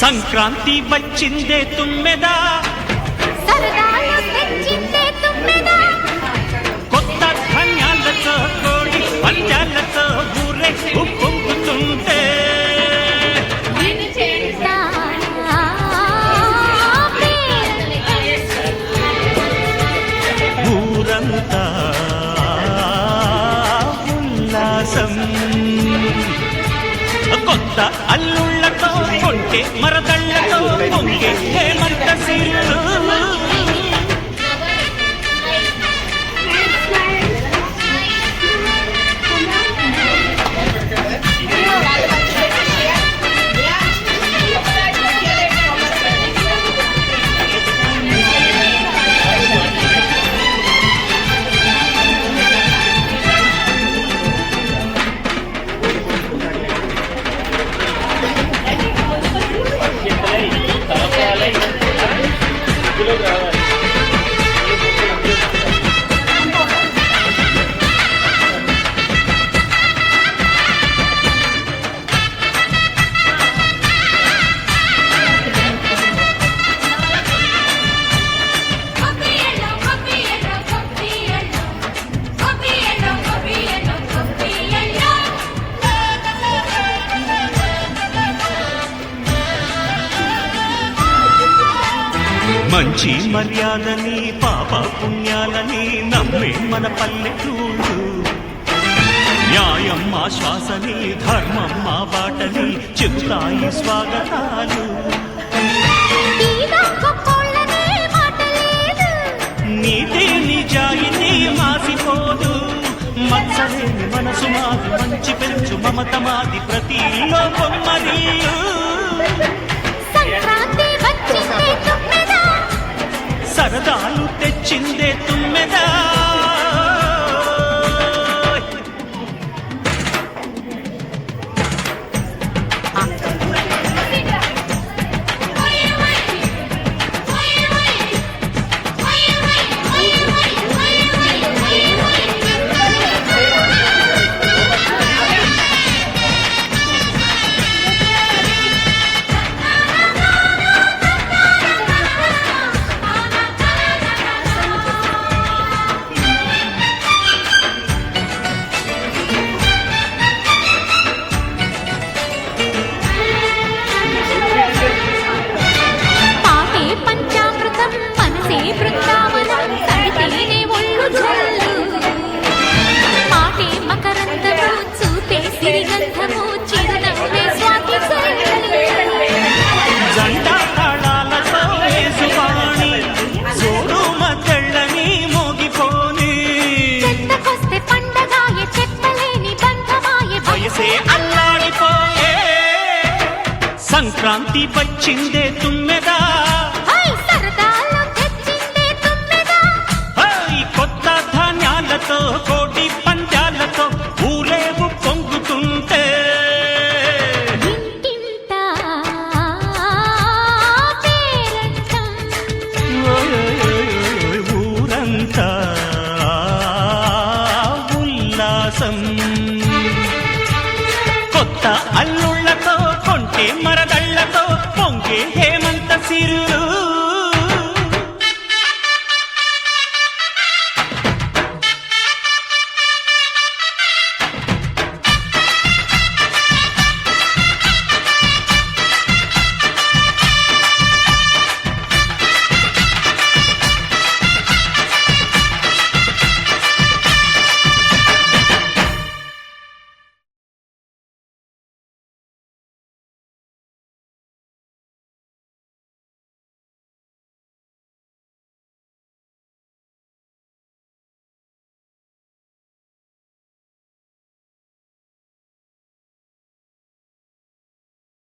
సంక్రాంతి వచ్చిందే తుమ్మెదా, సరదాలు తెచ్చిందే తుమ్మెదా, కొత్త ధాన్యాలతో కోడి పంజాలతో ఊరే ఉప్పొంగుతుంటే ఊరంతా ఉల్లాసం. కొత్త అల్లుళ్ళతో కొంటే మరదళ్ళతో పొంగే హేమంత సిరులు. మంచి మర్యాదని పాప పుణ్యాలని నమ్మే మన పల్లెటూరు. న్యాయం మా శ్వాసని, ధర్మం మా బాటని చెబుతాయి స్వాగతాలు. నీతి నిజాయితీ మాసిపోదు, మత్సలేని మనసు మాది, మంచి పెంచు మమత మాది, ప్రతి ఇల్లో బొమ్మరిల్లు. సరదాలు తెచ్చిందే తుమ్మెదా. జండా తాళాలతో వేసువాణి జోడు మద్దళ్ళని మోగిపోని, వయసే అల్లాడిపోయే. సంక్రాంతి వచ్చిందే తుమ్మెదా, కొత్త ధాన్యాలతో కోటి పంజాలతో ఊరేగు పొంగుతుంటే ఊరంతా ఉల్లాసం. కొత్త అల్లుళ్ళతో కొంటే మరదళ్ళతో పొంగే